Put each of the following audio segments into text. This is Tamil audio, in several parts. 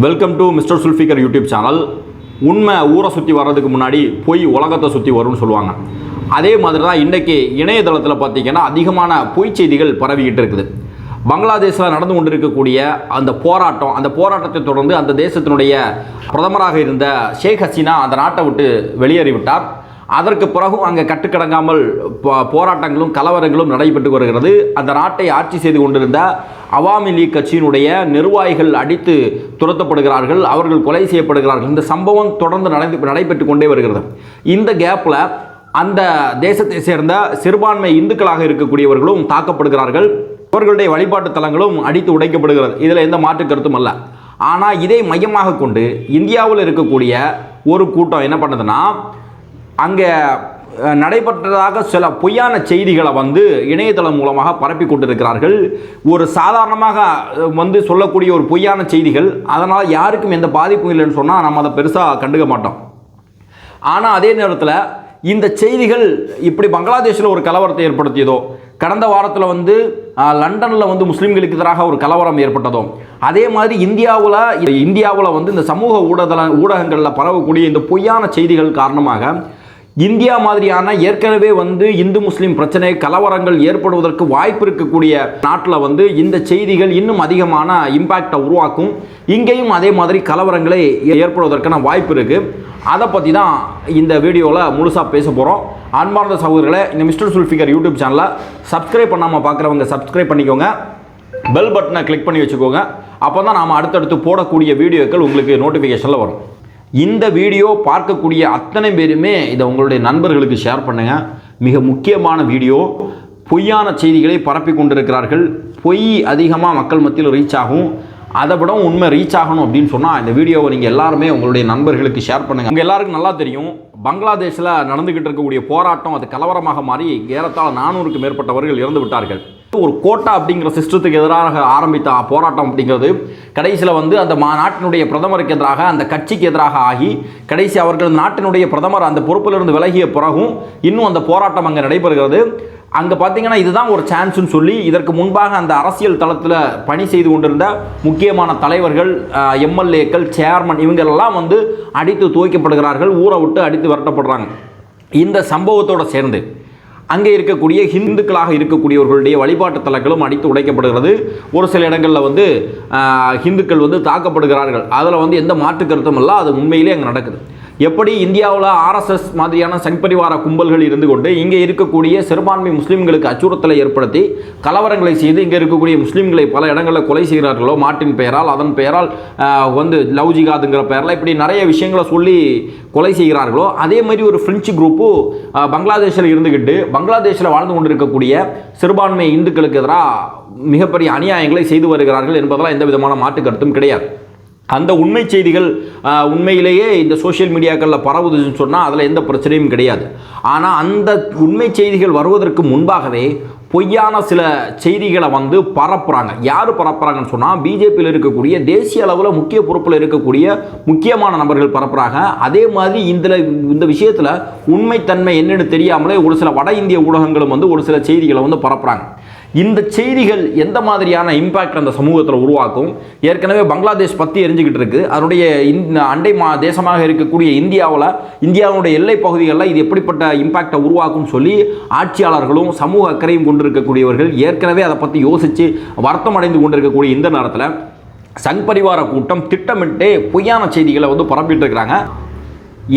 Welcome to mister Zulfiqar YouTube channel. உண்மை ஊரை சுற்றி வர்றதுக்கு முன்னாடி பொய் உலகத்தை சுற்றி வரும்னு சொல்லுவாங்க. அதே மாதிரி தான் இன்றைக்கி இணையதளத்தில் பார்த்திங்கன்னா அதிகமான பொய் செய்திகள் பரவிக்கிட்டு இருக்குது. பங்களாதேஷில் நடந்து கொண்டிருக்கக்கூடிய அந்த போராட்டத்தை தொடர்ந்து அந்த தேசத்தினுடைய பிரதமராக இருந்த ஷேக் ஹசீனா அந்த நாட்டை விட்டு வெளியேறிவிட்டார். அதற்கு பிறகும் அங்கே கட்டுக்கடங்காமல் போராட்டங்களும் கலவரங்களும் நடைபெற்று வருகிறது. அந்த நாட்டை ஆட்சி செய்து கொண்டிருந்த அவாமி லீக் கட்சியினுடைய நிர்வாகிகள் அடித்து துரத்தப்படுகிறார்கள், அவர்கள் கொலை செய்யப்படுகிறார்கள். இந்த சம்பவம் தொடர்ந்து நடைபெற்று கொண்டே வருகிறது. இந்த கேப்பில் அந்த தேசத்தை சேர்ந்த சிறுபான்மை இந்துக்களாக இருக்கக்கூடியவர்களும் தாக்கப்படுகிறார்கள். அவர்களுடைய வழிபாட்டு தலங்களும் அடித்து உடைக்கப்படுகிறது. இதில் எந்த மாற்று கருத்தும் அல்ல. ஆனால் இதை மையமாக கொண்டு இந்தியாவில் இருக்கக்கூடிய ஒரு கூட்டம் என்ன பண்ணுதுன்னா, அங்கே நடைபெற்றதாக சில பொய்யான செய்திகளை இணையதளம் மூலமாக பரப்பி கொண்டிருக்கிறார்கள். ஒரு சாதாரணமாக சொல்லக்கூடிய ஒரு பொய்யான செய்திகள், அதனால் யாருக்கும் எந்த பாதிப்பும் இல்லைன்னு சொன்னால் நம்ம அதை பெருசாக கண்டுக்க மாட்டோம். ஆனால் அதே நேரத்தில் இந்த செய்திகள் இப்படி பங்களாதேஷில் ஒரு கலவரத்தை ஏற்படுத்தியதோ, கடந்த வாரத்தில் லண்டனில் முஸ்லீம்களுக்கு எதிராக ஒரு கலவரம் ஏற்பட்டதோ, அதே மாதிரி இந்தியாவில் இந்த சமூக ஊடகங்களில் பரவக்கூடிய இந்த பொய்யான செய்திகள் காரணமாக இந்தியா மாதிரியான ஏற்கனவே இந்து முஸ்லீம் பிரச்சனை கலவரங்கள் ஏற்படுவதற்கு வாய்ப்பு இருக்கக்கூடிய நாட்டில் இந்த செய்திகள் இன்னும் அதிகமான இம்பேக்டை உருவாக்கும். இங்கேயும் அதே மாதிரி கலவரங்களை ஏற்படுவதற்கான வாய்ப்பு இருக்குது. அதை பற்றி தான் இந்த வீடியோவில் முழுசாக பேச போகிறோம். அன்பார்ந்த சகோதரர்களே, இந்த மிஸ்டர் சுல்ஃபிகர் யூடியூப் சேனலை சப்ஸ்கிரைப் பண்ணாமல் பார்க்குறவங்க சப்ஸ்கிரைப் பண்ணிக்கோங்க, பெல் பட்டனை கிளிக் பண்ணி வச்சுக்கோங்க. அப்போ தான் நாம் அடுத்தடுத்து போடக்கூடிய வீடியோக்கள் உங்களுக்கு நோட்டிஃபிகேஷனில் வரும். இந்த வீடியோ பார்க்கக்கூடிய அத்தனை பேருமே இதை உங்களுடைய நண்பர்களுக்கு ஷேர் பண்ணுங்கள். மிக முக்கியமான வீடியோ. பொய்யான செய்திகளை பரப்பி கொண்டிருக்கிறார்கள். பொய் அதிகமாக மக்கள் மத்தியில் ரீச் ஆகும். அதை விட உண்மை ரீச் ஆகணும் அப்படின்னு சொன்னால் இந்த வீடியோவை நீங்கள் எல்லாருமே உங்களுடைய நண்பர்களுக்கு ஷேர் பண்ணுங்கள். உங்கள் எல்லாருக்கும் நல்லா தெரியும், பங்களாதேஷில் நடந்துக்கிட்டு இருக்கக்கூடிய போராட்டம் அது கலவரமாக மாறி ஏறத்தாழ 400க்கும் மேற்பட்டவர்கள் இறந்து விட்டார்கள். ஒரு கோட்டா அப்படிங்கிற சிஸ்டத்துக்கு எதிராக ஆரம்பித்த போராட்டம் அப்படிங்கிறது கடைசியில் அந்த நாட்டினுடைய பிரதமருக்கு எதிராக, அந்த கட்சிக்கு எதிராக ஆகி கடைசி அவர்கள் நாட்டினுடைய பிரதமர் அந்த பொறுப்பிலிருந்து விலகிய பிறகும் இன்னும் அந்த போராட்டம் அங்கே நடைபெறுகிறது. அங்கே பார்த்தீங்கன்னா இதுதான் ஒரு சான்ஸ்னு சொல்லி இதற்கு முன்பாக அந்த அரசியல் தளத்தில் பணி செய்து கொண்டிருந்த முக்கியமான தலைவர்கள், எம்எல்ஏக்கள், சேர்மன் இவங்களெல்லாம் அடித்து துவைக்கப்படுகிறார்கள், ஊரை விட்டு அடித்து விரட்டப்படுறாங்க. இந்த சம்பவத்தோடு சேர்ந்து அங்கே இருக்கக்கூடிய ஹிந்துக்களாக இருக்கக்கூடியவர்களுடைய வழிபாட்டு தலங்களும் அடித்து உடைக்கப்படுகிறது. ஒரு சில இடங்களில் ஹிந்துக்கள் தாக்கப்படுகிறார்கள். அதில் எந்த மாற்று கருத்தும் இல்லை, அது உண்மையிலே அங்கே நடக்குது. எப்படி இந்தியாவில் ஆர்எஸ்எஸ் மாதிரியான சங்பரிவார கும்பல்கள் இருந்து கொண்டு இங்கே இருக்கக்கூடிய சிறுபான்மை முஸ்லீம்களுக்கு அச்சுறுத்தலை ஏற்படுத்தி கலவரங்களை செய்து இங்கே இருக்கக்கூடிய முஸ்லீம்களை பல இடங்களில் கொலை செய்கிறார்களோ, மாட்டின் பெயரால், அதன் பெயரால் லவ் ஜிகாதுங்கிற பெயரில் இப்படி நிறைய விஷயங்களை சொல்லி கொலை செய்கிறார்களோ, அதே மாதிரி ஒரு ஃப்ரெஞ்சு குரூப்பு பங்களாதேஷில் இருந்துக்கிட்டு பங்களாதேஷில் வாழ்ந்து கொண்டிருக்கக்கூடிய சிறுபான்மை இந்துக்களுக்கு எதிராக மிகப்பெரிய அநியாயங்களை செய்து வருகிறார்கள் என்பதெல்லாம் எந்த விதமான மாற்று கருத்தும் கிடையாது. அந்த உண்மை செய்திகள் உண்மையிலேயே இந்த சோஷியல் மீடியாக்களில் பரவுதுன்னு சொன்னால் அதில் எந்த பிரச்சனையும் கிடையாது. ஆனால் அந்த உண்மை செய்திகள் வருவதற்கு முன்பாகவே பொய்யான சில செய்திகளை பரப்புகிறாங்க. யார் பரப்புகிறாங்கன்னு சொன்னால் பிஜேபியில் இருக்கக்கூடிய தேசிய அளவில் முக்கிய பொறுப்பில் இருக்கக்கூடிய முக்கியமான நபர்கள் பரப்புகிறாங்க. அதே மாதிரி இந்த விஷயத்தில் உண்மைத்தன்மை என்னென்னு தெரியாமலே ஒரு சில வட இந்திய ஊடகங்களும் ஒரு சில செய்திகளை பரப்புகிறாங்க. இந்த செய்திகள் எந்த மாதிரியான இம்பேக்ட் அந்த சமூகத்தில் உருவாக்கும்? ஏற்கனவே பங்களாதேஷ் பற்றி எரிஞ்சுக்கிட்டு இருக்குது. அதனுடைய அண்டை தேசமாக இருக்கக்கூடிய இந்தியாவுடைய எல்லை பகுதிகளில் இது எப்படிப்பட்ட இம்பேக்டை உருவாக்கும் சொல்லி ஆட்சியாளர்களும் சமூக அக்கறையும் கொண்டிருக்கக்கூடியவர்கள் ஏற்கனவே அதை பற்றி யோசித்து வருத்தம் அடைந்து கொண்டிருக்கக்கூடிய இந்த நேரத்தில் சங் பரிவார கூட்டம் திட்டமிட்டு பொய்யான செய்திகளை பரப்பிட்டு இருக்கிறாங்க.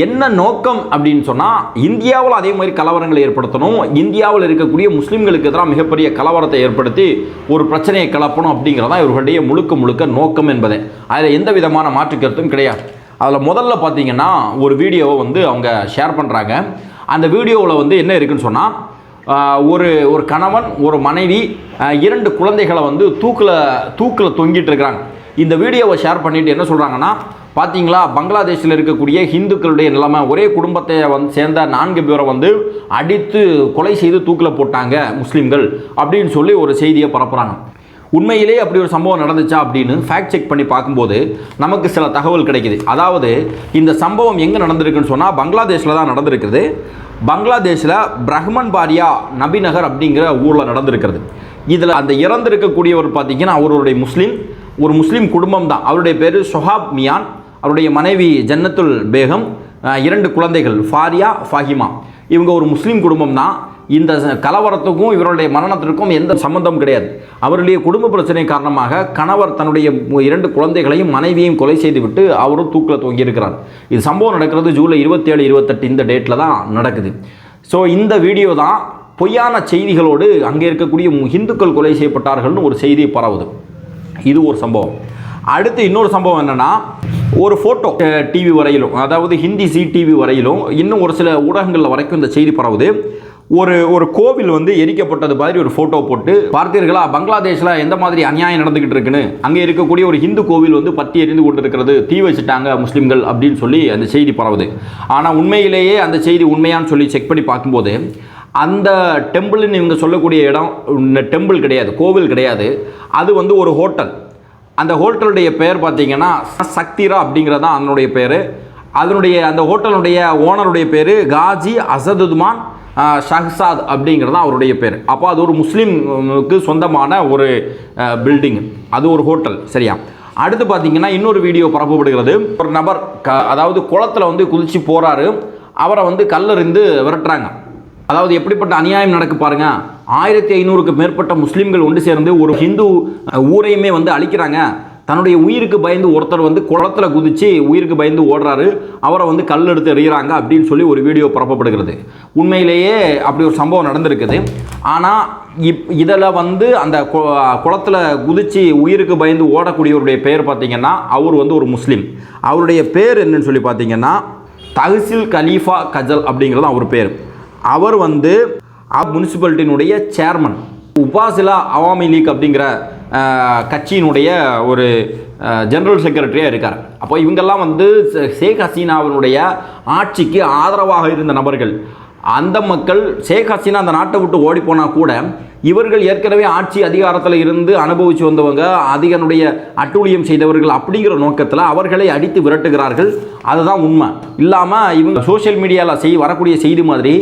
என்ன நோக்கம் அப்படின்னு சொன்னால், இந்தியாவில் அதே மாதிரி கலவரங்களை ஏற்படுத்தணும், இந்தியாவில் இருக்கக்கூடிய முஸ்லீம்களுக்கு எதிராக மிகப்பெரிய கலவரத்தை ஏற்படுத்தி ஒரு பிரச்சனையை கிளப்பணும் அப்படிங்கிறதான் இவர்களுடைய முழுக்க நோக்கம் என்பதே. அதில் எந்த விதமான மாற்று கருத்தும் கிடையாது. அதில் முதல்ல பார்த்தீங்கன்னா ஒரு வீடியோவை அவங்க ஷேர் பண்ணுறாங்க. அந்த வீடியோவில் என்ன இருக்குன்னு சொன்னால், ஒரு கணவன், ஒரு மனைவி, 2 குழந்தைகளை தூக்கில் தொங்கிட்டு இருக்கிறாங்க. இந்த வீடியோவை ஷேர் பண்ணிவிட்டு என்ன சொல்கிறாங்கன்னா, பார்த்தீங்களா பங்களாதேஷில் இருக்கக்கூடிய ஹிந்துக்களுடைய நிலைமை, ஒரே குடும்பத்தை சேர்ந்த 4 பேரை அடித்து கொலை செய்து தூக்கில் போட்டாங்க முஸ்லீம்கள் அப்படின்னு சொல்லி ஒரு செய்தியை பரப்புகிறாங்க. உண்மையிலே அப்படி ஒரு சம்பவம் நடந்துச்சா அப்படின்னு ஃபேக்ட் செக் பண்ணி பார்க்கும்போது நமக்கு சில தகவல் கிடைக்குது. அதாவது இந்த சம்பவம் எங்கே நடந்திருக்குன்னு சொன்னால் பங்களாதேஷில் தான் நடந்திருக்குது. பங்களாதேஷில் பிரஹ்மன்பாரியா நபிநகர் அப்படிங்கிற ஊரில் நடந்திருக்கிறது. இதில் அந்த இறந்திருக்கக்கூடியவர் பார்த்தீங்கன்னா அவருடைய முஸ்லீம், ஒரு முஸ்லீம் குடும்பம் தான். அவருடைய பேர் ஷொஹாப் மியான், அவருடைய மனைவி ஜன்னத்துல் பேகம், 2 குழந்தைகள் ஃபாரியா, ஃபாஹிமா. இவங்க ஒரு முஸ்லீம் குடும்பம் தான். இந்த கலவரத்துக்கும் இவருடைய மரணத்திற்கும் எந்த சம்பந்தம் கிடையாது. அவருடைய குடும்ப பிரச்சனை காரணமாக கணவர் தன்னுடைய 2 குழந்தைகளையும் மனைவியையும் கொலை செய்துவிட்டு அவரும் தூக்கில் தொங்கியிருக்கிறார். இது சம்பவம் நடக்கிறது ஜூலை 27, 28 இந்த டேட்டில் தான் நடக்குது. ஸோ இந்த வீடியோ தான் பொய்யான செய்திகளோடு அங்கே இருக்கக்கூடிய இந்துக்கள் கொலை செய்யப்பட்டார்கள்னு ஒரு செய்தி பரவுது. இது ஒரு சம்பவம். அடுத்து இன்னொரு சம்பவம் என்னென்னா, ஒரு ஃபோட்டோ டிவி வரையிலும், அதாவது ஹிந்தி CTV வரையிலும், இன்னும் ஒரு சில ஊடகங்களில் வரைக்கும் இந்த செய்தி பரவுது. ஒரு கோவில் வந்து எரிக்கப்பட்டது மாதிரி ஒரு ஃபோட்டோ போட்டு, பார்த்தீர்களா பங்களாதேஷில் எந்த மாதிரி அநியாயம் நடந்துக்கிட்டு இருக்குன்னு, அங்கே இருக்கக்கூடிய ஒரு ஹிந்து கோவில் வந்து பற்றி எரிந்து கொண்டு இருக்கிறது, தீ வச்சுட்டாங்க முஸ்லீம்கள் அப்படின்னு சொல்லி அந்த செய்தி பரவுது. ஆனால் உண்மையிலேயே அந்த செய்தி உண்மையான்னு சொல்லி செக் பண்ணி பார்க்கும்போது, அந்த டெம்பிள்னு இவங்க சொல்லக்கூடிய இடம் டெம்பிள் கிடையாது, கோவில் கிடையாது. அது வந்து ஒரு ஹோட்டல். அந்த ஹோட்டலுடைய பெயர் பார்த்தீங்கன்னா சக்திரா அப்படிங்கிறது தான் அதனுடைய பேர். அதனுடைய அந்த ஹோட்டலுடைய ஓனருடைய பேர் காஜி அசதுமான் ஷஹ்சாத் அப்படிங்கிறது தான் அவருடைய பேர். அப்போ அது ஒரு முஸ்லீமுக்கு சொந்தமான ஒரு பில்டிங், அது ஒரு ஹோட்டல். சரியா? அடுத்து பார்த்தீங்கன்னா இன்னொரு வீடியோ பரப்பப்படுகிறது. ஒரு நபர் அதாவது குளத்தில் வந்து குதிச்சு போகிறாரு, அவரை வந்து கல்லறிந்து விரட்டுறாங்க. அதாவது எப்படிப்பட்ட அநியாயம் நடக்கு பாருங்க. 1500க்கு மேற்பட்ட முஸ்லீம்கள் ஒன்று சேர்ந்து ஒரு ஹிந்து ஊரையுமே வந்து அழிக்கிறாங்க. தன்னுடைய உயிருக்கு பயந்து ஒருத்தர் வந்து குளத்தில் குதிச்சு உயிருக்கு பயந்து ஓடுறாரு, அவரை வந்து கல் எடுத்து எறிகிறாங்க அப்படின்னு சொல்லி ஒரு வீடியோ பரப்பப்படுகிறது. உண்மையிலேயே அப்படி ஒரு சம்பவம் நடந்திருக்குது. ஆனால் இதில் வந்து அந்த குளத்தில் குதிச்சு உயிருக்கு பயந்து ஓடக்கூடியவருடைய பேர் பார்த்திங்கன்னா, அவர் வந்து ஒரு முஸ்லீம். அவருடைய பேர் என்னன்னு சொல்லி பார்த்தீங்கன்னா தஹ்சில் கலீஃபா கஜல் அப்படிங்கிறது அவர் பேர். அவர் வந்து முனிசிபாலிட்டியினுடைய சேர்மன், உபாசிலா அவாமி லீக் அப்படிங்கிற கட்சியினுடைய ஒரு ஜெனரல் செக்ரட்டரியாக இருக்கார். அப்போ இவங்கெல்லாம் வந்து ஷேக் ஹசீனாவினுடைய ஆட்சிக்கு ஆதரவாக இருந்த நபர்கள். அந்த மக்கள் ஷேக் ஹசீனா அந்த நாட்டை விட்டு ஓடி போனால் கூட இவர்கள் ஏற்கனவே ஆட்சி அதிகாரத்தில் இருந்து அனுபவித்து வந்தவங்க, அதிகனுடைய அட்டூழியம் செய்தவர்கள் அப்படிங்கிற நோக்கத்தில் அவர்களை அடித்து விரட்டுகிறார்கள். அதுதான் உண்மை. இல்லாமல் இவங்க சோஷியல் மீடியாவில் வரக்கூடிய செய்தி மாதிரி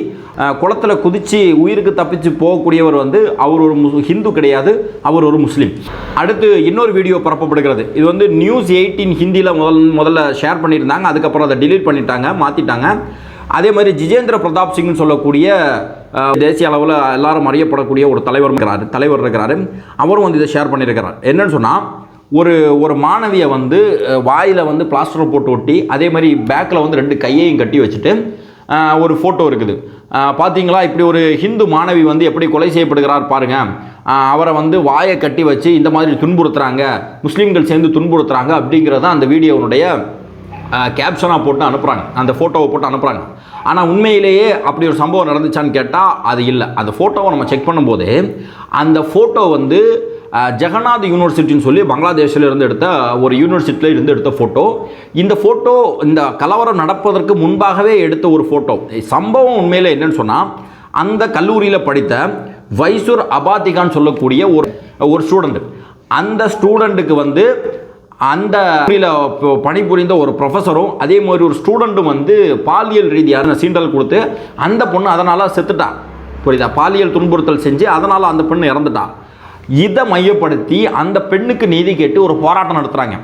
குளத்தில் குதித்து உயிருக்கு தப்பிச்சு போகக்கூடியவர் வந்து அவர் ஒரு ஹிந்து கிடையாது, அவர் ஒரு முஸ்லீம். அடுத்து இன்னொரு வீடியோ பரப்பப்படுகிறது. இது வந்து நியூஸ் 18 ஹிந்தியில் முதல்ல ஷேர் பண்ணியிருந்தாங்க, அதுக்கப்புறம் அதை டிலீட் பண்ணிட்டாங்க, மாற்றிட்டாங்க. அதே மாதிரி ஜிஜேந்திர பிரதாப் சிங்னு சொல்லக்கூடிய தேசிய அளவில் எல்லாரும் அறியப்படக்கூடிய ஒரு தலைவர் இருக்கிறாரு. அவரும் வந்து இதை ஷேர் பண்ணியிருக்கிறார். என்னன்னு சொன்னால், ஒரு மாணவியை வந்து வாயில் வந்து பிளாஸ்டரை போட்டு ஒட்டி, அதே மாதிரி பேக்கில் வந்து 2 கையையும் கட்டி வச்சுட்டு ஒரு ஃபோட்டோ இருக்குது. பார்த்தீங்களா, இப்படி ஒரு ஹிந்து மாணவி வந்து எப்படி கொலை செய்யப்படுகிறார் பாருங்கள். அவரை வந்து வாயை கட்டி வச்சு இந்த மாதிரி துன்புறுத்துகிறாங்க, முஸ்லீம்கள் சேர்ந்து துன்புறுத்துகிறாங்க அப்படிங்கிறத அந்த வீடியோனுடைய கேப்ஷனாக போட்டு அனுப்புகிறாங்க, அந்த ஃபோட்டோவை போட்டு அனுப்புகிறாங்க. ஆனால் உண்மையிலேயே அப்படி ஒரு சம்பவம் நடந்துச்சான்னு கேட்டால் அது இல்லை. அந்த ஃபோட்டோவை நம்ம செக் பண்ணும்போது அந்த ஃபோட்டோ வந்து ஜெகநாத் யூனிவர்சிட்டின்னு சொல்லி பங்களாதேஷில் இருந்து எடுத்த ஒரு யூனிவர்சிட்டியில் இருந்து எடுத்த ஃபோட்டோ. இந்த ஃபோட்டோ இந்த கலவரம் நடப்பதற்கு முன்பாகவே எடுத்த ஒரு ஃபோட்டோ. சம்பவம் உண்மையில் என்னன்னு சொன்னால், அந்த கல்லூரியில் படித்த வைசூர் அபாத்திகான்னு சொல்லக்கூடிய ஒரு ஸ்டூடெண்ட், அந்த ஸ்டூடெண்ட்டுக்கு வந்து அந்த பணிபுரிந்த ஒரு ப்ரொஃபஸரும் அதே மாதிரி ஒரு ஸ்டூடெண்ட்டும் வந்து பாலியல் ரீதியான சீண்டல் கொடுத்து அந்த பொண்ணு அதனால் செத்துட்டான். புரியுதா? பாலியல் துன்புறுத்தல் செஞ்சு அதனால் அந்த பெண்ணு இறந்துட்டான். இதை மையப்படுத்தி அந்த பெண்ணுக்கு நீதி கேட்டு ஒரு போராட்டம் நடத்துகிறாங்க.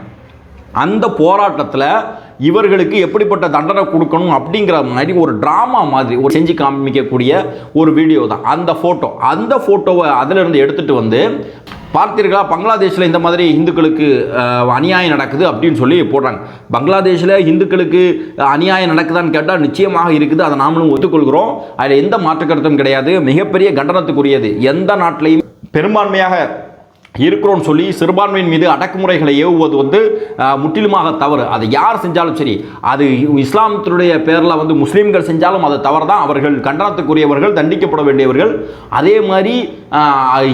அந்த போராட்டத்தில் இவர்களுக்கு எப்படிப்பட்ட தண்டனை கொடுக்கணும் அப்படிங்கிற மாதிரி ஒரு ட்ராமா மாதிரி ஒரு செஞ்சு காமிக்கக்கூடிய ஒரு வீடியோ தான் அந்த ஃபோட்டோவை அதிலிருந்து எடுத்துகிட்டு வந்து, பார்த்தீர்களா பங்களாதேஷில் இந்த மாதிரி இந்துக்களுக்கு அநியாயம் நடக்குது அப்படின்னு சொல்லி போடுறாங்க. பங்களாதேஷில் இந்துக்களுக்கு அநியாயம் நடக்குதான்னு கேட்டால் நிச்சயமாக இருக்குது, அதை நாமளும் ஒத்துக்கொள்கிறோம். அதில் எந்த மாற்று கருத்தும் கிடையாது. மிகப்பெரிய கண்டனத்துக்குரியது. எந்த நாட்டிலையும் பெரும்பான்மையாக இருக்கிறோன்னு சொல்லி சிறுபான்மையின் மீது அடக்குமுறைகளை ஏவுவது வந்து முற்றிலுமாக தவறு. அதை யார் செஞ்சாலும் சரி, அது இஸ்லாமத்தினுடைய பேரில் வந்து முஸ்லீம்கள் செஞ்சாலும் அது தவறு தான். அவர்கள் கண்டனத்துக்குரியவர்கள், தண்டிக்கப்பட வேண்டியவர்கள். அதே மாதிரி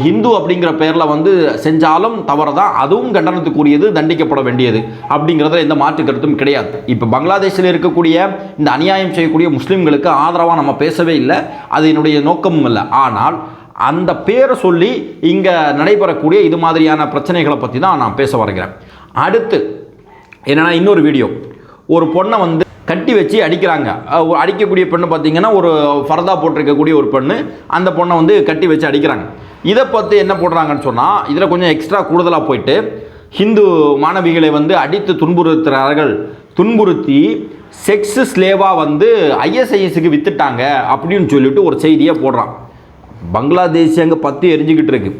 ஹிந்து அப்படிங்கிற பேரில் வந்து செஞ்சாலும் தவறு தான், அதுவும் கண்டனத்துக்குரியது, தண்டிக்கப்பட வேண்டியது அப்படிங்கிறத எந்த மாற்று கருத்தும் கிடையாது. இப்போ பங்களாதேஷில் இருக்கக்கூடிய இந்த அநியாயம் செய்யக்கூடிய முஸ்லீம்களுக்கு ஆதரவாக நம்ம பேசவே இல்லை, அது என்னுடைய நோக்கமும் இல்லை. ஆனால் அந்த பேரை சொல்லி இங்கே நடைபெறக்கூடிய இது மாதிரியான பிரச்சனைகளை பற்றி தான் நான் பேச வருகிறேன். அடுத்து என்னென்னா, இன்னொரு வீடியோ, ஒரு பொண்ணை வந்து கட்டி வச்சு அடிக்கிறாங்க. அடிக்கக்கூடிய பெண்ணு பார்த்திங்கன்னா ஒரு ஃபர்தா போட்டிருக்கக்கூடிய ஒரு பெண்ணு, அந்த பொண்ணை வந்து கட்டி வச்சு அடிக்கிறாங்க. இதை பற்றி என்ன போடுறாங்கன்னு சொன்னால், இதில் கொஞ்சம் எக்ஸ்ட்ரா கூடுதலாக போயிட்டு ஹிந்து மாணவிகளை வந்து அடித்து துன்புறுத்தி செக்ஸ் ஸ்லேவாக வந்து ஐஎஸ்ஐஎஸ்க்கு வித்துட்டாங்க அப்படின்னு சொல்லிட்டு ஒரு செய்தியை போடுறான். பங்களாதேஷ் அங்கே பற்றி எரிஞ்சுக்கிட்டு இருக்கு.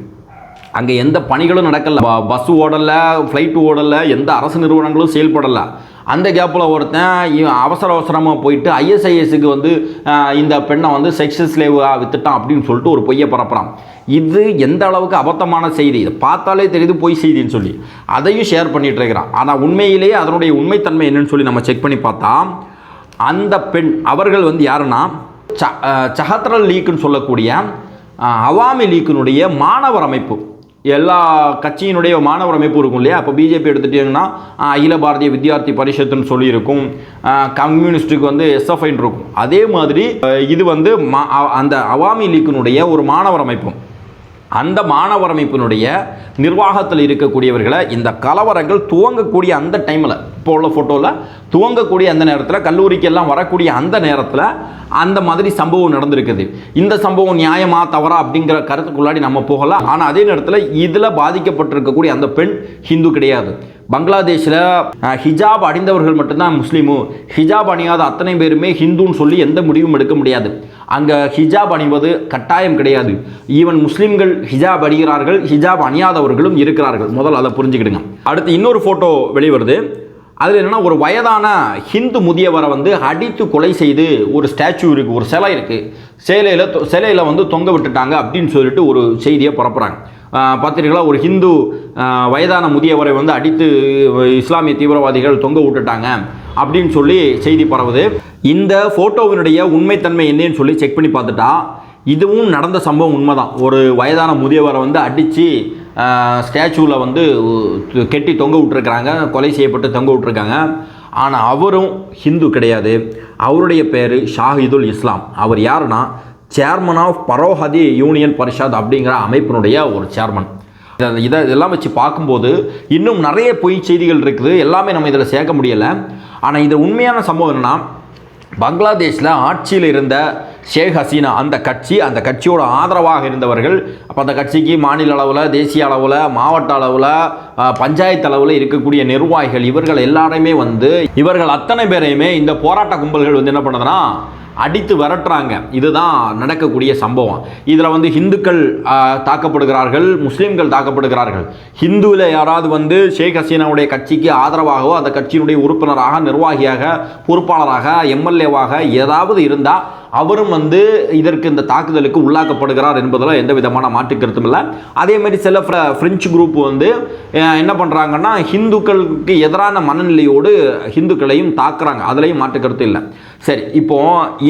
அங்கே எந்த பணிகளும் நடக்கலை, பஸ் ஓடலை, ஃப்ளைட்டு ஓடலை, எந்த அரசு நிறுவனங்களும் செயல்படலை. அந்த கேப்பில் ஒருத்தன் அவசரமாக போயிட்டு ஐஎஸ்ஐஎஸ்க்கு வந்து இந்த பெண்ணை வந்து செக்ஸ் ஸ்லேவாக வித்துட்டான் அப்படின்னு சொல்லிட்டு ஒரு பொய்யை பரப்புறான். இது எந்த அளவுக்கு அபத்தமான செய்தி, இதை பார்த்தாலே தெரியுது பொய் செய்தின்னு சொல்லி அதையும் ஷேர் பண்ணிட்டு இருக்கிறான். ஆனால் உண்மையிலேயே அதனுடைய உண்மைத்தன்மை என்னன்னு சொல்லி நம்ம செக் பண்ணி பார்த்தா, அந்த பெண் அவர்கள் வந்து யாருன்னா சஹத்ரல் லீக்குன்னு சொல்லக்கூடிய அவாமி லீக்கினுடைய மாணவர் அமைப்பு. எல்லா கட்சியினுடைய மாணவர் அமைப்பு இருக்கும் இல்லையா. இப்போ பிஜேபி எடுத்துட்டிங்கன்னா அகில பாரதிய வித்யார்த்தி பரிஷத்துன்னு சொல்லியிருக்கும், கம்யூனிஸ்ட்டுக்கு வந்து எஸ்எஃப்ஐன்னு இருக்கும். அதே மாதிரி இது வந்து அந்த அவாமி லீக்கினுடைய ஒரு மாணவர் அமைப்பு. அந்த மாணவர் அமைப்பினுடைய நிர்வாகத்தில் இருக்கக்கூடியவர்களை இந்த கலவரங்கள் துவங்கக்கூடிய அந்த டைமில், இப்போ உள்ள ஃபோட்டோவில் துவங்கக்கூடிய அந்த நேரத்தில், கல்லூரிக்கெல்லாம் வரக்கூடிய அந்த நேரத்தில் அந்த மாதிரி சம்பவம் நடந்திருக்குது. இந்த சம்பவம் நியாயமா தவறா அப்படிங்கிற கருத்துக்குள்ளாடி நம்ம போகலாம். ஆனால் அதே நேரத்தில் இதில் பாதிக்கப்பட்டிருக்கக்கூடிய அந்த பெண் ஹிந்து கிடையாது. பங்களாதேஷில் ஹிஜாப் அணிந்தவர்கள் மட்டும்தான் முஸ்லீமு, ஹிஜாப் அணியாத அத்தனை பேருமே ஹிந்துன்னு சொல்லி எந்த முடிவும் எடுக்க முடியாது. அங்கே ஹிஜாப் அணிவது கட்டாயம் கிடையாது. ஈவன் முஸ்லீம்கள் ஹிஜாப் அணிகிறார்கள், ஹிஜாப் அணியாதவர்களும் இருக்கிறார்கள். முதல்ல அதை புரிஞ்சுக்கிடுங்க. அடுத்து இன்னொரு ஃபோட்டோ வெளிவருது. அதில் என்னென்னா, ஒரு வயதான ஹிந்து முதியவரை வந்து அடித்து கொலை செய்து ஒரு ஸ்டாச்சு இருக்குது, ஒரு சிலை இருக்குது, சிலையில் வந்து தொங்க விட்டுட்டாங்க அப்படின்னு சொல்லிட்டு ஒரு செய்தியை பரப்புகிறாங்க. பார்த்துருங்களா, ஒரு ஹிந்து வயதான முதியவரை வந்து அடித்து இஸ்லாமிய தீவிரவாதிகள் தொங்க விட்டுட்டாங்க அப்படின்னு சொல்லி செய்தி பரவுது. இந்த ஃபோட்டோவினுடைய உண்மைத்தன்மை என்னன்னு சொல்லி செக் பண்ணி பார்த்துட்டா இதுவும் நடந்த சம்பவம் உண்மைதான். ஒரு வயதான முதியவரை வந்து அடித்து ஸ்டாச்சுவில் வந்து கெட்டி தொங்க விட்டுருக்குறாங்க, கொலை செய்யப்பட்டு தொங்க விட்டுருக்காங்க. ஆனால் அவரும் ஹிந்து கிடையாது. அவருடைய பேர் ஷாஹிதுல் இஸ்லாம். அவர் யாருன்னா சேர்மன் ஆஃப் பரோஹதி யூனியன் பரிஷத் அப்படிங்கிற அமைப்பினுடைய ஒரு சேர்மன். இதெல்லாம் வச்சு பார்க்கும்போது இன்னும் நிறைய பொய் செய்திகள் இருக்குது, எல்லாமே நம்ம இதில் சேர்க்க முடியலை. ஆனால் இது உண்மையான சம்பவம் என்னென்னா, பங்களாதேஷில் ஆட்சியில் இருந்த ஷேக் ஹசீனா அந்த கட்சியோட ஆதரவாக இருந்தவர்கள், அப்போ அந்த கட்சிக்கு மாநில அளவில், தேசிய அளவில், மாவட்ட அளவில், பஞ்சாயத்து அளவில் இருக்கக்கூடிய நிர்வாகிகள் இவர்கள் எல்லாருமே வந்து இவர்கள் அத்தனை பேரையுமே இந்த போராட்ட கும்பல்கள் வந்து என்ன பண்ணுதுன்னா அடித்து விரட்டுறாங்க. இதுதான் நடக்கக்கூடிய சம்பவம். இதில் வந்து ஹிந்துக்கள் தாக்கப்படுகிறார்கள், முஸ்லீம்கள் தாக்கப்படுகிறார்கள். ஹிந்துவில் யாராவது வந்து ஷேக் ஹசீனாவுடைய கட்சிக்கு ஆதரவாகவோ, அந்த கட்சியினுடைய உறுப்பினராக, நிர்வாகியாக, பொறுப்பாளராக, எம்எல்ஏவாக ஏதாவது இருந்தால் அவரும் வந்து இதற்கு இந்த தாக்குதலுக்கு உள்ளாக்கப்படுகிறார் என்பதில் எந்த விதமான மாற்று கருத்தும் இல்லை. அதேமாதிரி சில பிரெஞ்சு குரூப் வந்து என்ன பண்ணுறாங்கன்னா ஹிந்துக்களுக்கு எதிரான மனநிலையோடு ஹிந்துக்களையும் தாக்குறாங்க, அதுலேயும் மாற்று கருத்து இல்லை. சரி, இப்போ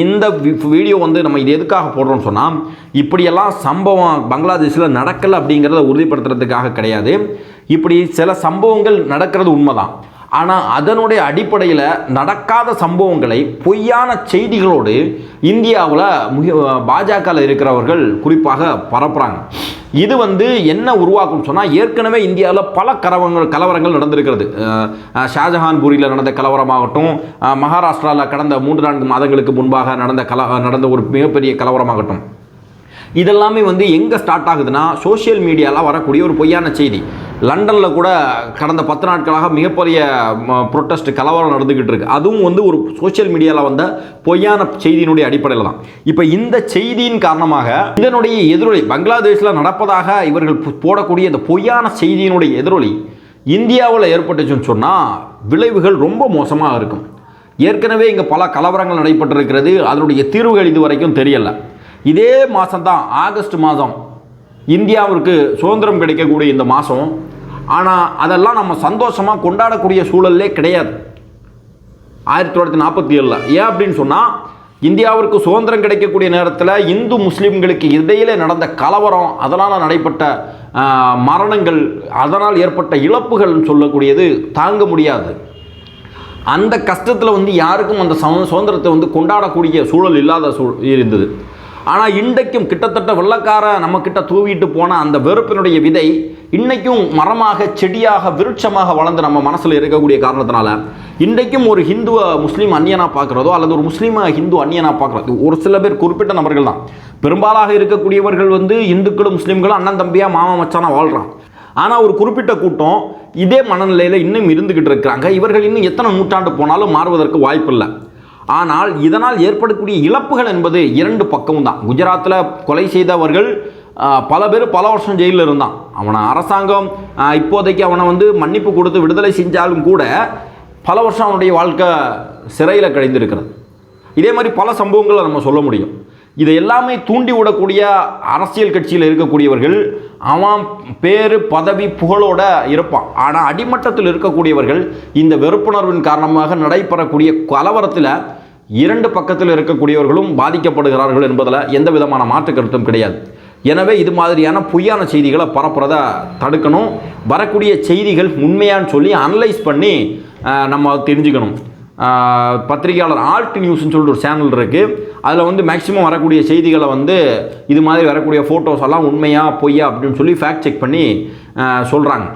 இந்த வீடியோ வந்து நம்ம இது எதுக்காக போடுறோம்னு சொன்னால், இப்படியெல்லாம் சம்பவம் பங்களாதேஷில் நடக்கலை அப்படிங்கிறத உறுதிப்படுத்துறதுக்காக கிடையாது. இப்படி சில சம்பவங்கள் நடக்கிறது உண்மைதான். ஆனால் அதனுடைய அடிப்படையில் நடக்காத சம்பவங்களை பொய்யான செய்திகளோடு இந்தியாவில் பாஜகவில் இருக்கிறவர்கள் குறிப்பாக பரப்புகிறாங்க. இது வந்து என்ன உருவாக்கும் சொன்னால், ஏற்கனவே இந்தியாவில் பல கலவரங்கள் நடந்திருக்கிறது. ஷாஜஹான்பூரியில் நடந்த கலவரமாகட்டும், மகாராஷ்டிராவில் கடந்த 3-4 மாதங்களுக்கு முன்பாக நடந்த ஒரு மிகப்பெரிய கலவரமாகட்டும், இதெல்லாமே வந்து எங்கே ஸ்டார்ட் ஆகுதுன்னா சோஷியல் மீடியாவில் வரக்கூடிய ஒரு பொய்யான செய்தி. லண்டனில் கூட கடந்த 10 நாட்களாக மிகப்பெரிய ப்ரொட்டஸ்ட் கலவரம் நடந்துக்கிட்டு இருக்கு. அதுவும் வந்து ஒரு சோஷியல் மீடியாவில் வந்த பொய்யான செய்தியினுடைய அடிப்படையில் தான். இப்போ இந்த செய்தியின் காரணமாக இதனுடைய எதிரொலி பங்களாதேஷில் நடப்பதாக இவர்கள் போடக்கூடிய இந்த பொய்யான செய்தியினுடைய எதிரொலி இந்தியாவில் ஏற்பட்டுச்சுன்னு சொன்னால் விளைவுகள் ரொம்ப மோசமாக இருக்கும். ஏற்கனவே இங்கே பல கலவரங்கள் நடைபெற்றிருக்கிறது, அதனுடைய தீர்வுகள் இதுவரைக்கும் தெரியலை. இதே மாதம்தான், ஆகஸ்ட் மாதம், இந்தியாவிற்கு சுதந்திரம் கிடைக்கக்கூடிய இந்த மாதம். ஆனால் அதெல்லாம் நம்ம சந்தோஷமாக கொண்டாடக்கூடிய சூழலே கிடையாது 1947. ஏன் அப்படின்னு சொன்னால், இந்தியாவிற்கு சுதந்திரம் கிடைக்கக்கூடிய நேரத்தில் இந்து முஸ்லீம்களுக்கு இடையிலே நடந்த கலவரம், அதனால் நடைபெற்ற மரணங்கள், அதனால் ஏற்பட்ட இழப்புகள் சொல்லக்கூடியது தாங்க முடியாது. அந்த கஷ்டத்தில் வந்து யாருக்கும் அந்த சுதந்திரத்தை வந்து கொண்டாடக்கூடிய சூழல் இல்லாத இருந்தது. ஆனால் இன்றைக்கும் கிட்டத்தட்ட வெள்ளக்கார நம்மக்கிட்ட தூவிட்டு போன அந்த வெறுப்பினுடைய விதை இன்றைக்கும் மரமாக, செடியாக, விருட்சமாக வளர்ந்து நம்ம மனசில் இருக்கக்கூடிய காரணத்தினால இன்றைக்கும் ஒரு ஹிந்துவை முஸ்லீம் அந்நியனாக பார்க்குறதோ அல்லது ஒரு முஸ்லீமை ஹிந்து அந்நியனாக பார்க்குறது ஒரு சில பேர், குறிப்பிட்ட நபர்கள் தான். பெரும்பாலாக இருக்கக்கூடியவர்கள் வந்து இந்துக்களும் முஸ்லீம்களும் அண்ணன் தம்பியாக, மாமா மச்சானா வாழ்கிறான். ஆனால் ஒரு குறிப்பிட்ட கூட்டம் இதே மனநிலையில் இன்னும் இருந்துக்கிட்டு இருக்கிறாங்க. இவர்கள் இன்னும் எத்தனை நூற்றாண்டு போனாலும் மாறுவதற்கு வாய்ப்பில்லை. ஆனால் இதனால் ஏற்படக்கூடிய இழப்புகள் என்பது இரண்டு பக்கமும் தான். குஜராத்தில் கொலை செய்தவர்கள் பல பேர் பல வருஷம் ஜெயிலில் இருந்தான். அவனை அரசாங்கம் இப்போதைக்கு அவனை மன்னிப்பு கொடுத்து விடுதலை செஞ்சாலும் கூட பல வருஷம் அவனுடைய வாழ்க்கை சிறையில் கழிந்திருக்கிறது. இதே மாதிரி பல சம்பவங்களை நம்ம சொல்ல முடியும். இதை எல்லாமே தூண்டி விடக்கூடிய அரசியல் கட்சியில் இருக்கக்கூடியவர்கள் அவன் பேர் பதவி புகழோட இருப்பான். ஆனால் அடிமட்டத்தில் இருக்கக்கூடியவர்கள் இந்த வெறுப்புணர்வின் காரணமாக நடைபெறக்கூடிய கலவரத்தில் இரண்டு பக்கத்தில் இருக்கக்கூடியவர்களும் பாதிக்கப்படுகிறார்கள் என்பதில் எந்த விதமான மாற்று கருத்தும் கிடையாது. எனவே இது மாதிரியான பொய்யான செய்திகளை பரப்புறதை தடுக்கணும். வரக்கூடிய செய்திகள் உண்மையான்னு சொல்லி அனலைஸ் பண்ணி நம்ம தெரிஞ்சுக்கணும். பத்திரிகையாளர் ஆல்ட் நியூஸ்ன்னு சொல்லிட்டு ஒரு சேனல் இருக்குது. அதில் மேக்ஸிமம் வரக்கூடிய செய்திகளை இது மாதிரி வரக்கூடிய ஃபோட்டோஸ் எல்லாம் உண்மையா பொய்யா அப்படின்னு சொல்லி ஃபேக்ட் செக் பண்ணி சொல்கிறாங்க.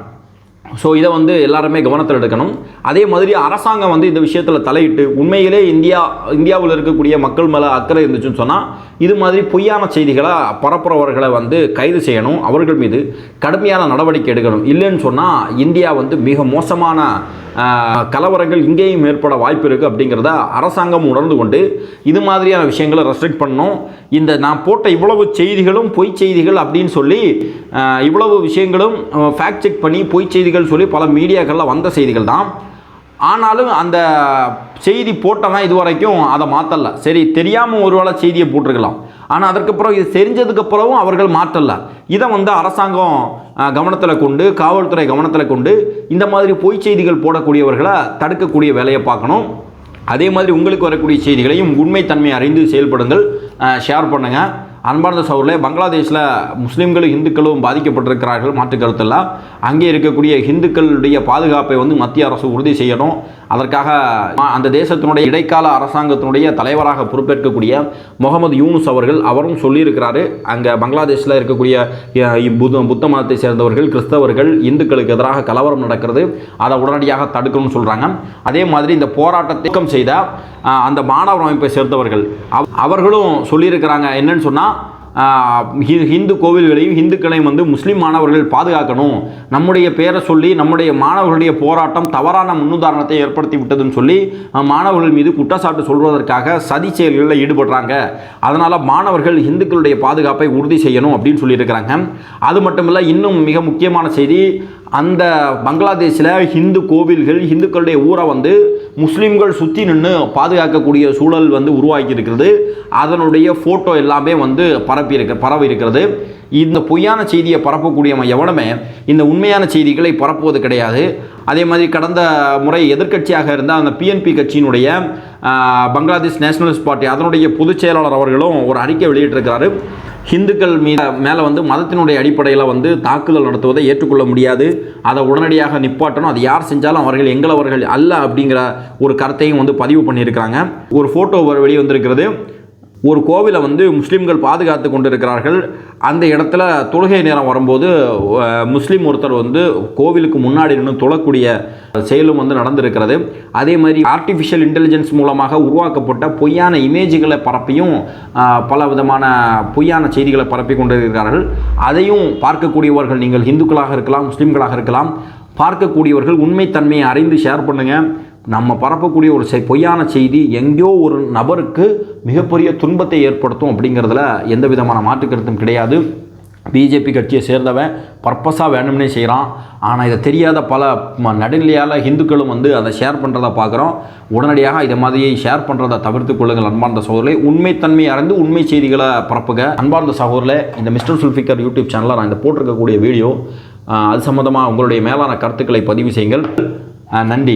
ஸோ இதை எல்லாருமே கவனத்தில் எடுக்கணும். அதே மாதிரி அரசாங்கம் இந்த விஷயத்தில் தலையிட்டு உண்மையிலே இந்தியாவில் இருக்கக்கூடிய மக்கள் மேலே அக்கறை இருந்துச்சுன்னு சொன்னால் இது மாதிரி பொய்யான செய்திகளை பரப்புறவர்களை கைது செய்யணும். அவர்கள் மீது கடுமையான நடவடிக்கை எடுக்கணும். இல்லைன்னு சொன்னால் இந்தியா மிக மோசமான கலவரங்கள் இங்கேயும் ஏற்பட வாய்ப்பு இருக்குது அப்படிங்கிறத அரசாங்கம் உணர்ந்து கொண்டு இது மாதிரியான விஷயங்களை ரெஸ்ட்ரிக்ட் பண்ணணும். இந்த நான் போட்ட இவ்வளவு செய்திகளும் பொய் செய்திகள் அப்படின்னு சொல்லி இவ்வளவு விஷயங்களும் ஃபேக்ட் செக் பண்ணி பொய் செய்திகள் சொல்லி பல மீடியாக்களில் வந்த செய்திகள் தான். ஆனாலும் அந்த செய்தி போட்டவன் இது வரைக்கும் அதை மாற்றலை. சரி, தெரியாமல் ஒரு வேளை செய்தியை போட்டிருக்கலாம். ஆனால் அதற்கப்புறம் இது தெரிஞ்சதுக்கப்புறமும் அவர்கள் மாற்றலை. இதை அரசாங்கம் கவனத்தில் கொண்டு காவல்துறை கவனத்தில் கொண்டு இந்த மாதிரி பொய் செய்திகள் போடக்கூடியவர்களை தடுக்கக்கூடிய வேலையை பார்க்கணும். அதே மாதிரி உங்களுக்கு வரக்கூடிய செய்திகளையும் உண்மைத்தன்மை அறிந்து செயல்படுங்கள், ஷேர் பண்ணுங்கள். அன்பார்ந்த சகோதரர்களே, பங்களாதேஷில் முஸ்லீம்களும் இந்துக்களும் பாதிக்கப்பட்டிருக்கிறார்கள், மாற்று கருத்தெல்லாம். அங்கே இருக்கக்கூடிய இந்துக்களுடைய பாதுகாப்பை மத்திய அரசு உறுதி செய்யணும். அதற்காக அந்த தேசத்தினுடைய இடைக்கால அரசாங்கத்தினுடைய தலைவராக பொறுப்பேற்கக்கூடிய முகமது யூனுஸ் அவரும் சொல்லியிருக்கிறாரு. அங்கே பங்களாதேஷில் இருக்கக்கூடிய புத்த மதத்தை சேர்ந்தவர்கள், கிறிஸ்தவர்கள், இந்துக்களுக்கு எதிராக கலவரம் நடக்கிறது, அதை உடனடியாக தடுக்கணும்னு சொல்கிறாங்க. அதே மாதிரி இந்த போராட்டத்தை செய்த அந்த மாணவர் அமைப்பை சேர்ந்தவர்கள் அவர்களும் சொல்லியிருக்கிறாங்க. என்னன்னு சொன்னால் ஹிந்து கோவில்களையும் இந்துக்களையும் முஸ்லீம் மாணவர்கள் பாதுகாக்கணும். நம்முடைய பேரை சொல்லி நம்முடைய மாணவர்களுடைய போராட்டம் தவறான முன்னுதாரணத்தை ஏற்படுத்தி விட்டதுன்னு சொல்லி மாணவர்கள் மீது குற்றச்சாட்டு சொல்வதற்காக சதி செயல்களில் ஈடுபடுறாங்க. அதனால் மாணவர்கள் இந்துக்களுடைய பாதுகாப்பை உறுதி செய்யணும் அப்படின்னு சொல்லியிருக்கிறாங்க. அது மட்டும் இல்லை, இன்னும் மிக முக்கியமான செய்தி, அந்த பங்களாதேஷில் ஹிந்து கோவில்கள் இந்துக்களுடைய ஊரை முஸ்லீம்கள் சுற்றி நின்று பாதுகாக்கக்கூடிய சூழல் உருவாக்கி இருக்கிறது. அதனுடைய ஃபோட்டோ எல்லாமே பரவி இருக்கிறது. இந்த பொய்யான செய்தியை பரப்பக்கூடியவன் எவனுமே இந்த உண்மையான செய்திகளை பரப்புவது கிடையாது. அதே மாதிரி கடந்த முறை எதிர்க்கட்சியாக இருந்த அந்த பிஎன்பி கட்சியினுடைய பங்களாதேஷ் நேஷனலிஸ்ட் பார்ட்டி அதனுடைய பொதுச் செயலாளர் அவர்களும் ஒரு அறிக்கை வெளியிட்டிருக்கிறாரு. ஹிந்துக்கள் மேலே மதத்தினுடைய அடிப்படையில் தாக்குதல் நடத்துவதை ஏற்றுக்கொள்ள முடியாது, அதை உடனடியாக நிப்பாட்டணும், அது யார் செஞ்சாலும் அவர்கள் எங்களவர்கள் அல்ல அப்படிங்கிற ஒரு கருத்தையும் பதிவு பண்ணியிருக்கிறாங்க. ஒரு ஃபோட்டோ வெளியே வந்திருக்கிறது. ஒரு கோவிலை முஸ்லீம்கள் பாதுகாத்து கொண்டிருக்கிறார்கள். அந்த இடத்துல தொழுகை நேரம் வரும்போது முஸ்லீம் ஒருத்தர் கோவிலுக்கு முன்னாடி நின்று தொழக்கூடிய செயலும் நடந்திருக்கிறது. அதே மாதிரி ஆர்டிஃபிஷியல் இன்டெலிஜென்ஸ் மூலமாக உருவாக்கப்பட்ட பொய்யான இமேஜுகளை பரப்பியும் பல விதமான பொய்யான செய்திகளை பரப்பி கொண்டிருக்கிறார்கள். அதையும் பார்க்கக்கூடியவர்கள் நீங்கள் இந்துக்களாக இருக்கலாம், முஸ்லீம்களாக இருக்கலாம், பார்க்கக்கூடியவர்கள் உண்மைத்தன்மையை அறிந்து ஷேர் பண்ணுங்கள். நம்ம பரப்பக்கூடிய ஒரு பொய்யான செய்தி எங்கேயோ ஒரு நபருக்கு மிகப்பெரிய துன்பத்தை ஏற்படுத்தும் அப்படிங்கிறதுல எந்த விதமான மாற்று கருத்தும் கிடையாது. பிஜேபி கட்சியை சேர்ந்தவன் பர்பஸாக வேணும்னே செய்கிறான். ஆனால் இதை தெரியாத பல நடுநிலையால் இந்துக்களும் அதை ஷேர் பண்ணுறதை பார்க்குறோம். உடனடியாக இதை மாதிரி ஷேர் பண்ணுறதை தவிர்த்து கொள்ளுங்கள். அன்பார்ந்த சகோதரர்களே, உண்மைத்தன்மை அறிந்து உண்மை செய்திகளை பரப்புக. அன்பார்ந்த சகோதரர்களே, இந்த மிஸ்டர் சுல்ஃபிகர் யூடியூப் சேனலில் நான் இந்த போட்டிருக்கக்கூடிய வீடியோ அது சம்மந்தமாக உங்களுடைய மேலான கருத்துக்களை பதிவு செய்யுங்கள். நன்றி.